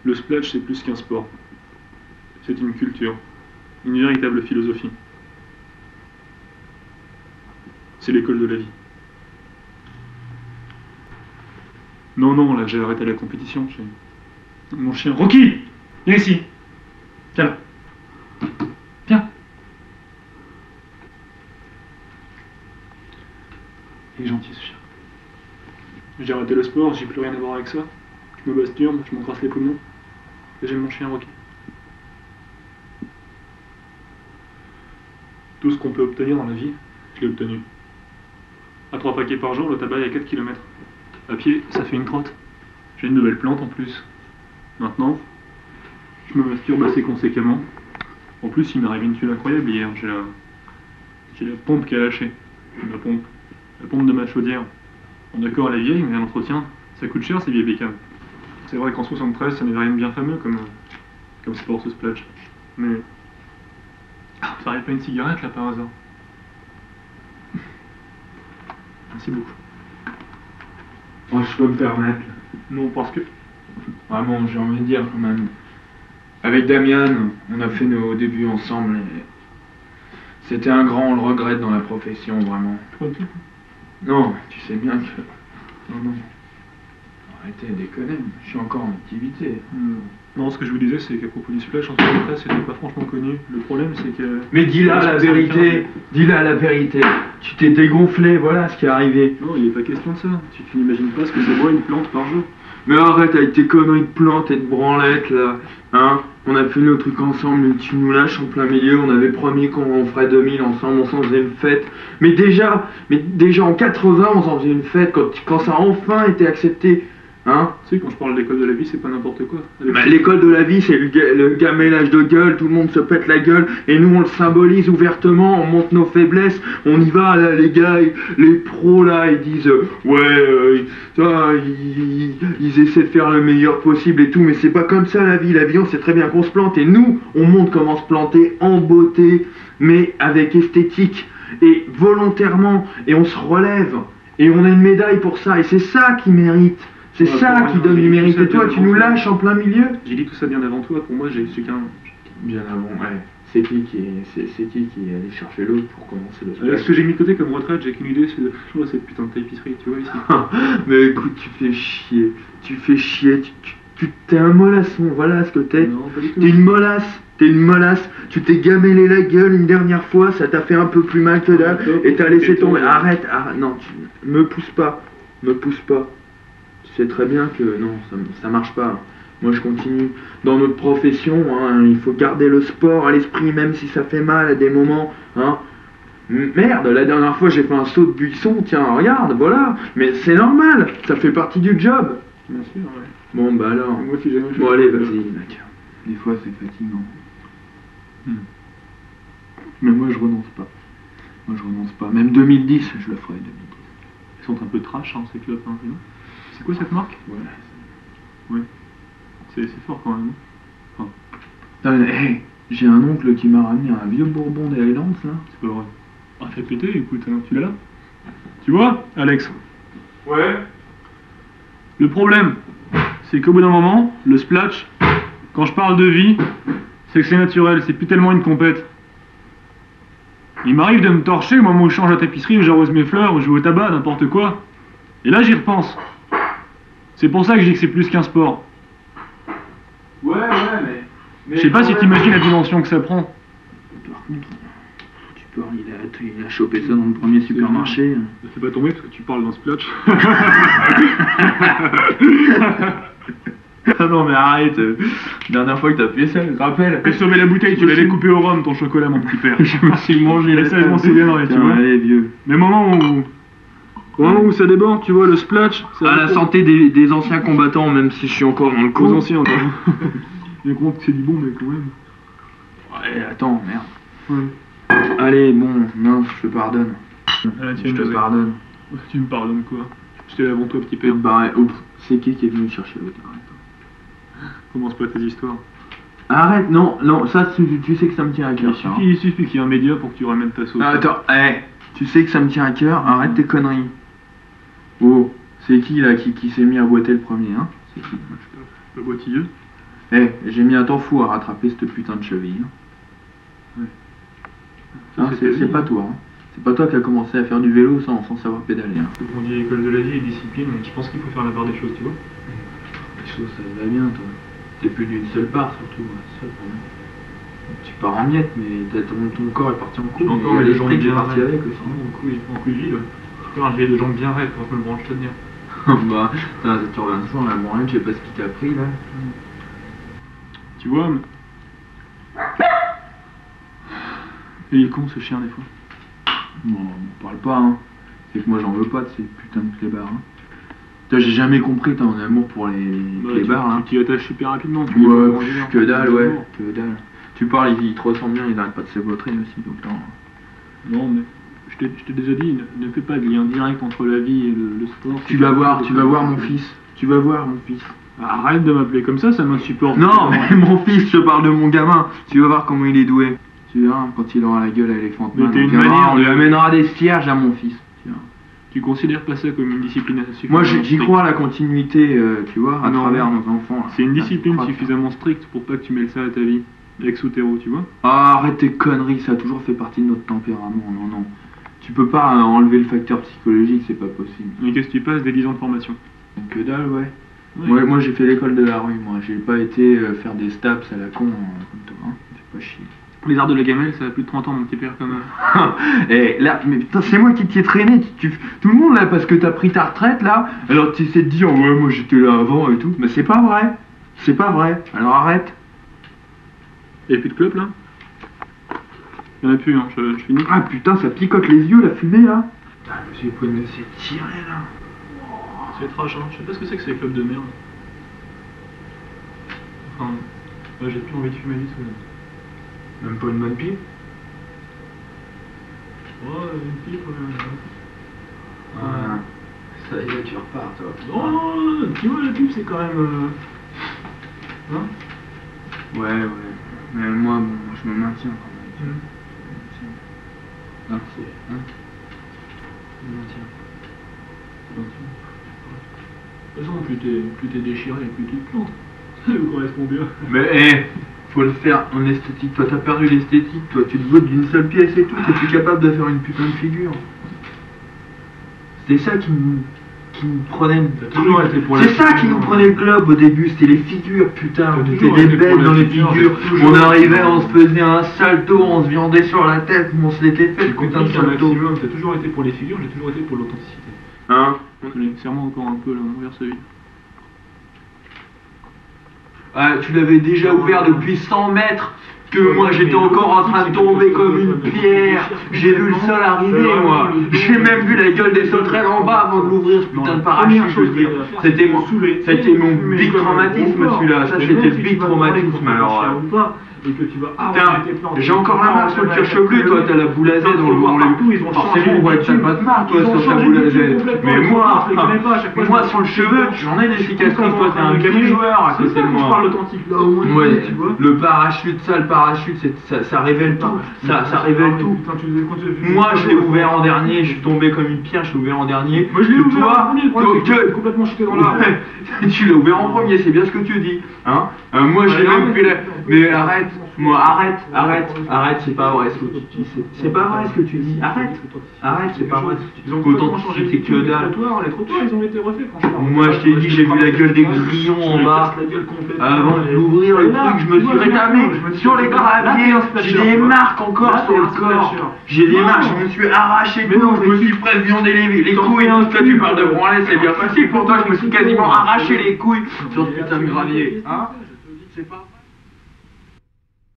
Le splash, c'est plus qu'un sport. C'est une culture, une véritable philosophie. C'est l'école de la vie. Non, non, là, j'ai arrêté la compétition. Mon chien... Rocky! Viens ici! Viens là. Viens. Il est gentil, ce chien. J'ai arrêté le sport, j'ai plus rien à voir avec ça. Je me basturbe, je m'encrasse les poumons. Et j'aime mon chien Rocky. Tout ce qu'on peut obtenir dans la vie, je l'ai obtenu. À 3 paquets par jour, le tabac est à 4 km. À pied, ça fait une trotte. J'ai une nouvelle plante en plus. Maintenant, je me masturbe assez conséquemment. En plus, il m'est arrivé une tuile incroyable hier. J'ai la pompe qui a lâché. La pompe de ma chaudière. Bon, d'accord, elle est vieille, mais à l'entretien, ça coûte cher ces vieilles bécanes. C'est vrai qu'en 73, ça n'avait rien de bien fameux comme sport ce splash. Mais... ça arrive pas une cigarette là par hasard. Merci beaucoup. Moi, je peux me permettre. Non, parce que... Vraiment, j'ai envie de dire quand même. Avec Damian, on a fait nos débuts ensemble et c'était un grand, on le regrette dans la profession, vraiment. Non, tu sais bien que... Non. Arrêtez, déconnez, je suis encore en activité. Non, ce que je vous disais, c'est qu'à propos du splash, en 73, c'était pas franchement connu. Le problème, c'est que... Mais dis-la la vérité, dis-la la vérité. Tu t'es dégonflé, voilà ce qui est arrivé. Non, il n'est pas question de ça. Tu n'imagines pas ce que c'est boire une plante par jour. Mais arrête avec tes conneries de plantes et de branlettes là, hein. On a fait nos trucs ensemble, mais tu nous lâches en plein milieu, on avait promis qu'on ferait 2000 ensemble, on s'en faisait une fête. Mais déjà en 80 on s'en faisait une fête, quand ça a enfin été accepté. Hein? Tu sais, quand je parle de l'école de la vie, c'est pas n'importe quoi. Bah, l'école de la vie, c'est le gamellage de gueule, tout le monde se pète la gueule, et nous on le symbolise ouvertement, on montre nos faiblesses, on y va, là, les gars, les pros là, ils disent, ils essaient de faire le meilleur possible et tout, mais c'est pas comme ça la vie on sait très bien qu'on se plante, et nous, on montre comment se planter en beauté, mais avec esthétique, et volontairement, et on se relève, et on a une médaille pour ça, et c'est ça qui mérite. C'est ça qui donne du mérite. Et toi, tu nous lâches en plein milieu. J'ai dit tout ça bien avant toi. Pour moi, j'ai su qu'un... Bien avant, ouais. C'est qui est allé chercher l'autre pour commencer le splash? Ce que j'ai mis de côté comme retraite, j'ai qu'une idée, c'est de changer cette putain de tapisserie, tu vois, ici. Mais écoute, tu fais chier. T'es un mollasson, voilà ce que t'es. Non, pas du tout. T'es une molasse. Tu t'es gamellé la gueule une dernière fois, ça t'a fait un peu plus mal que dalle, et t'as laissé tomber. Arrête, non, me pousse pas. Tu sais très bien que non, ça marche pas. Moi je continue. Dans notre profession, hein, il faut garder le sport à l'esprit, même si ça fait mal à des moments. Hein. Merde, la dernière fois j'ai fait un saut de buisson, tiens, regarde, voilà. Mais c'est normal, ça fait partie du job. Bien sûr, ouais. Bon bah alors. Moi, si jamais bon allez, vas-y, mec. Des fois c'est fatigant. Mais moi je renonce pas. Même 2010, je le ferai 2010. Ils sont un peu trash, hein, ces clubs, hein, non? C'est quoi cette marque? Ouais. C'est fort quand même. Enfin. Hey, j'ai un oncle qui m'a ramené un vieux bourbon des Highlands là. C'est pas vrai. Ah, fais péter, écoute, hein, tu l'as là? Tu vois, Alex? Ouais. Le problème, c'est qu'au bout d'un moment, le splash, quand je parle de vie, c'est que c'est naturel, c'est plus tellement une compète. Il m'arrive de me torcher au moment où je change la tapisserie, où j'arrose mes fleurs, où je joue au tabac, n'importe quoi. Et là, j'y repense. C'est pour ça que je dis que c'est plus qu'un sport. Ouais, mais je sais pas si t'imagines la dimension que ça prend. Par contre, tu peux, il a chopé ça dans le premier supermarché. Ne fais pas tomber parce que tu parles dans ce splash. Ah non mais arrête, dernière fois que t'as fait ça, je te rappelle. J'ai sauvé la bouteille, tu l'avais coupé au rhum, ton chocolat, mon petit père. Je me suis mangé la ça, je m'en souviendrai, tu vois. Allez, vieux. Mais au moment où ça déborde, tu vois, le splash... À la santé des anciens combattants, même si je suis encore dans le coup. Aux anciens, encore. Je compte que c'est du bon, mais quand même. Ouais, attends, merde. Ouais. Allez, bon, non, je te pardonne. Je te pardonne. Tu me pardonnes quoi? J'étais là avant toi, petit père. Bah, c'est qui est venu chercher l'autre? Arrête. Commence pas tes histoires. Arrête, non, ça, tu sais que ça me tient à cœur. Il suffit qu'il y ait un média pour que tu ramènes ta sauce. Attends, tu sais que ça me tient à cœur, arrête tes conneries. Oh, c'est qui là qui s'est mis à boiter le premier, hein? C'est qui? Le boitilleux. Eh, j'ai mis un temps fou à rattraper cette putain de cheville. Ouais. Hein, c'est pas toi. Hein. C'est pas toi qui as commencé à faire du vélo sans savoir pédaler. Hein. On dit école de la vie et discipline, donc je pense qu'il faut faire la part des choses, tu vois. Les choses, ça va bien, toi. T'es plus d'une seule part, surtout. Seul, tu pars en miettes, mais ton corps est parti en couille. Encore, mais les jambes bien parti avec aussi. En couille vide. Tu peux un de jambes bien raides pour que le branche tenir. Bah, putain, tu reviens souvent la branlette, je sais pas ce qui t'a pris là. Tu vois, mais... Il est con ce chien des fois. Bon, on parle pas, hein. C'est que moi j'en veux pas de ces putains de clébards. Hein. Toi, j'ai jamais compris ton amour pour les clébards. Hein. Tu t'y attaches super rapidement. Tu ouais, que dalle, ouais. Que dalle. Tu parles, ils te ressemblent bien, ils arrêtent pas de se vautrer aussi tout le temps. Non, mais je t'ai déjà dit, ne fais pas de lien direct entre la vie et le sport. Tu vas voir mon fils. Tu vas voir mon fils. Arrête de m'appeler comme ça m'insupporte. Non, mais mon fils, je parle de mon gamin. Tu vas voir comment il est doué. Tu verras, quand il aura la gueule à l'éléphant. On lui amènera des cierges à mon fils. Tu considères pas ça comme une discipline suffisamment Moi, j'y crois à la continuité, tu vois, à travers nos enfants. C'est une discipline suffisamment stricte pour pas que tu mêles ça à ta vie. Ex ou terreau, tu vois. Ah, arrête tes conneries, ça a toujours fait partie de notre tempérament. Non. Tu peux pas enlever le facteur psychologique, c'est pas possible. Mais qu'est-ce que tu passes des 10 ans de formation? Que dalle, ouais. Ouais, moi j'ai fait l'école de la rue, moi. J'ai pas été faire des staps à la con comme toi, hein. Fais pas chier. Les arts de la gamelle, ça a plus de 30 ans, mon petit père, quand même. Et là, mais putain, c'est moi qui t'y ai traîné. Tout le monde là, parce que t'as pris ta retraite là, alors tu essaies de dire, ouais, moi j'étais là avant et tout. Mais c'est pas vrai. C'est pas vrai. Alors arrête. Y'a plus de clopes là? Y'en a plus, hein, je finis. Ah putain, ça picote les yeux la fumée là. Putain, monsieur, vous pouvez me laisser tirer là. C'est trash, hein. Je sais pas ce que c'est que ces clopes de merde. Enfin, j'ai plus envie de fumer du tout là. Même pas une bonne pipe? Ouais, une pipe, Ah, ça y est, tu repars toi. Oh, tu vois, la pipe c'est quand même... Hein? Ouais. Mais moi, bon, je me maintiens quand même. Hein? Je me maintiens. De toute façon, plus t'es déchiré, plus tu te plantes. Ça vous correspond bien. Mais faut le faire en esthétique. Toi, t'as perdu l'esthétique. Toi, tu te votes d'une seule pièce et tout. T'es plus capable de faire une putain de figure. C'était ça qui me prenait. C'est ça qui nous prenait le club au début. C'était les figures, putain. On était des bêtes dans les figures. On arrivait, on se faisait un salto, on se viandait sur la tête, mais on se l'était fait. Putain de salto. T'as toujours été pour les figures, j'ai toujours été pour l'authenticité. Hein? Serre-moi encore un peu là, on ouvert sa vie. Ah, tu l'avais déjà ouvert depuis 100 mètres, que moi j'étais encore en train de tomber comme une pierre. J'ai vu le sol arriver, moi. J'ai même vu la gueule des sauterelles en bas avant de l'ouvrir, ce putain de parachute, je veux dire. C'était mon big traumatisme celui-là, ça c'était le big traumatisme alors. Putain, j'ai encore la marque sur le cuir chevelu, toi t'as la boule à Z, forcément on voit que t'as pas de marque toi sur ta boule à Z. Mais moi sur le cheveu, j'en ai des cicatrices, toi t'es un vieux joueur à côté de moi. Ouais, le parachute, ça révèle tout, ça révèle tout. Moi je l'ai ouvert en dernier, je suis tombé comme une pierre, je l'ai ouvert en dernier. Moi je l'ai ouvert en premier, complètement chuté dans l'arbre. Tu l'as ouvert en premier, c'est bien ce que tu dis. Hein, moi j'ai même fait la... Mais arrête, arrête, c'est pas vrai ce que tu dis. C'est pas vrai ce que tu dis. Arrête, c'est pas vrai. Authenticité, c'est que dalle. Les trottoirs, ils ont été refaits, franchement. Moi je t'ai dit, j'ai vu la gueule des grillons en bas. Avant d'ouvrir le truc, je me suis rétamé sur les graviers. J'ai des marques encore sur le corps. J'ai des marques, je me suis arraché tout. Je me suis presque viandé les couilles. Toi tu parles de branler, c'est bien facile. Pour toi, je me suis quasiment arraché les couilles sur ce putain de gravier. Hein? C'est pas